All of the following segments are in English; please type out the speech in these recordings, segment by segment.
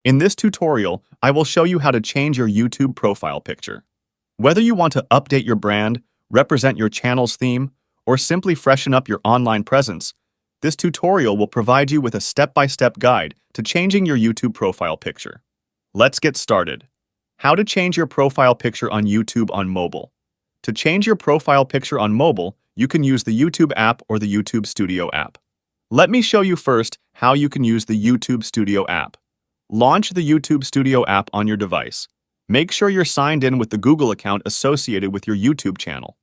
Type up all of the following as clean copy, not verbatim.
In this tutorial, I will show you how to change your YouTube profile picture. Whether you want to update your brand, represent your channel's theme, or simply freshen up your online presence, this tutorial will provide you with a step-by-step guide to changing your YouTube profile picture. Let's get started. How to change your profile picture on YouTube on mobile. To change your profile picture on mobile, you can use the YouTube app or the YouTube Studio app. Let me show you first how you can use the YouTube Studio app. Launch the YouTube Studio app on your device. Make sure you're signed in with the Google account associated with your YouTube channel.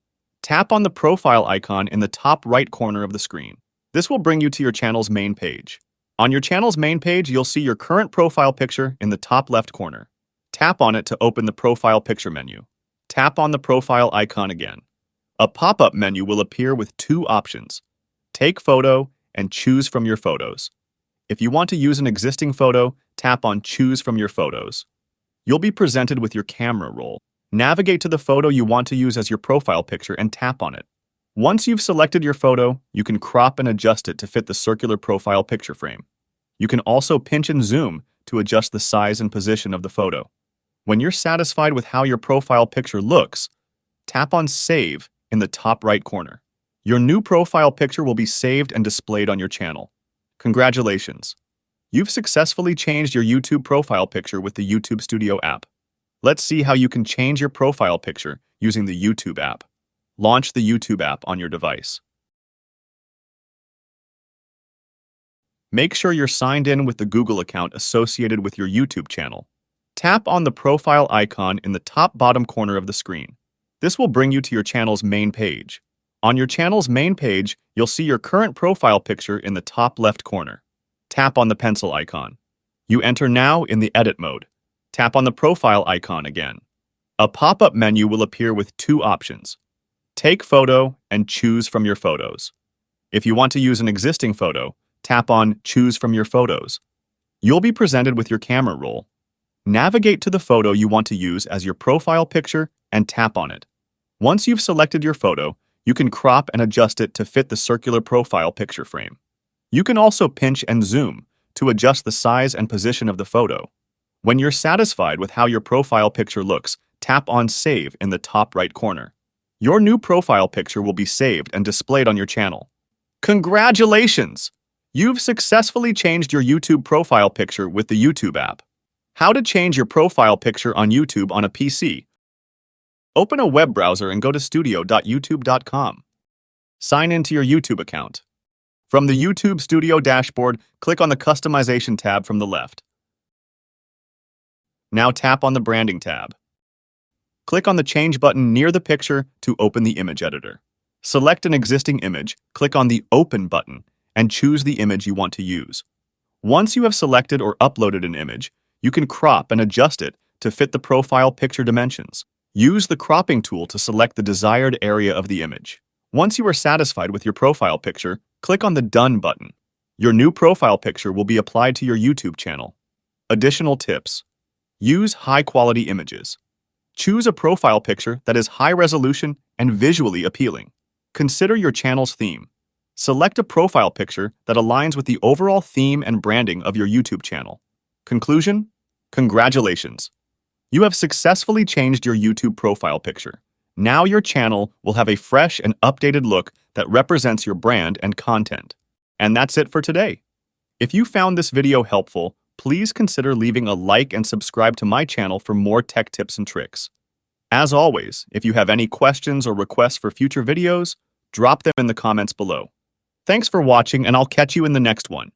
Tap on the profile icon in the top right corner of the screen. This will bring you to your channel's main page. On your channel's main page, you'll see your current profile picture in the top left corner. Tap on it to open the profile picture menu. Tap on the profile icon again. A pop-up menu will appear with two options. Take photo and choose from your photos. If you want to use an existing photo, tap on Choose from your photos. You'll be presented with your camera roll. Navigate to the photo you want to use as your profile picture and tap on it. Once you've selected your photo, you can crop and adjust it to fit the circular profile picture frame. You can also pinch and zoom to adjust the size and position of the photo. When you're satisfied with how your profile picture looks, tap on Save in the top right corner. Your new profile picture will be saved and displayed on your channel. Congratulations! You've successfully changed your YouTube profile picture with the YouTube Studio app. Let's see how you can change your profile picture using the YouTube app. Launch the YouTube app on your device. Make sure you're signed in with the Google account associated with your YouTube channel. Tap on the profile icon in the top bottom corner of the screen. This will bring you to your channel's main page. On your channel's main page, you'll see your current profile picture in the top left corner. Tap on the pencil icon. You enter now in the edit mode. Tap on the profile icon again. A pop-up menu will appear with two options. Take photo and choose from your photos. If you want to use an existing photo, tap on Choose from your photos. You'll be presented with your camera roll. Navigate to the photo you want to use as your profile picture and tap on it. Once you've selected your photo, you can crop and adjust it to fit the circular profile picture frame. You can also pinch and zoom to adjust the size and position of the photo. When you're satisfied with how your profile picture looks, tap on Save in the top right corner. Your new profile picture will be saved and displayed on your channel. Congratulations! You've successfully changed your YouTube profile picture with the YouTube app. How to change your profile picture on YouTube on a PC. Open a web browser and go to studio.youtube.com. Sign into your YouTube account. From the YouTube Studio dashboard, click on the Customization tab from the left. Now tap on the Branding tab. Click on the Change button near the picture to open the image editor. Select an existing image, click on the Open button, and choose the image you want to use. Once you have selected or uploaded an image, you can crop and adjust it to fit the profile picture dimensions. Use the cropping tool to select the desired area of the image. Once you are satisfied with your profile picture, click on the Done button. Your new profile picture will be applied to your YouTube channel. Additional tips. Use high-quality images. Choose a profile picture that is high resolution and visually appealing. Consider your channel's theme. Select a profile picture that aligns with the overall theme and branding of your YouTube channel. Conclusion? Congratulations! You have successfully changed your YouTube profile picture. Now your channel will have a fresh and updated look that represents your brand and content. And that's it for today. If you found this video helpful, please consider leaving a like and subscribe to my channel for more tech tips and tricks. As always, if you have any questions or requests for future videos, drop them in the comments below. Thanks for watching, and I'll catch you in the next one.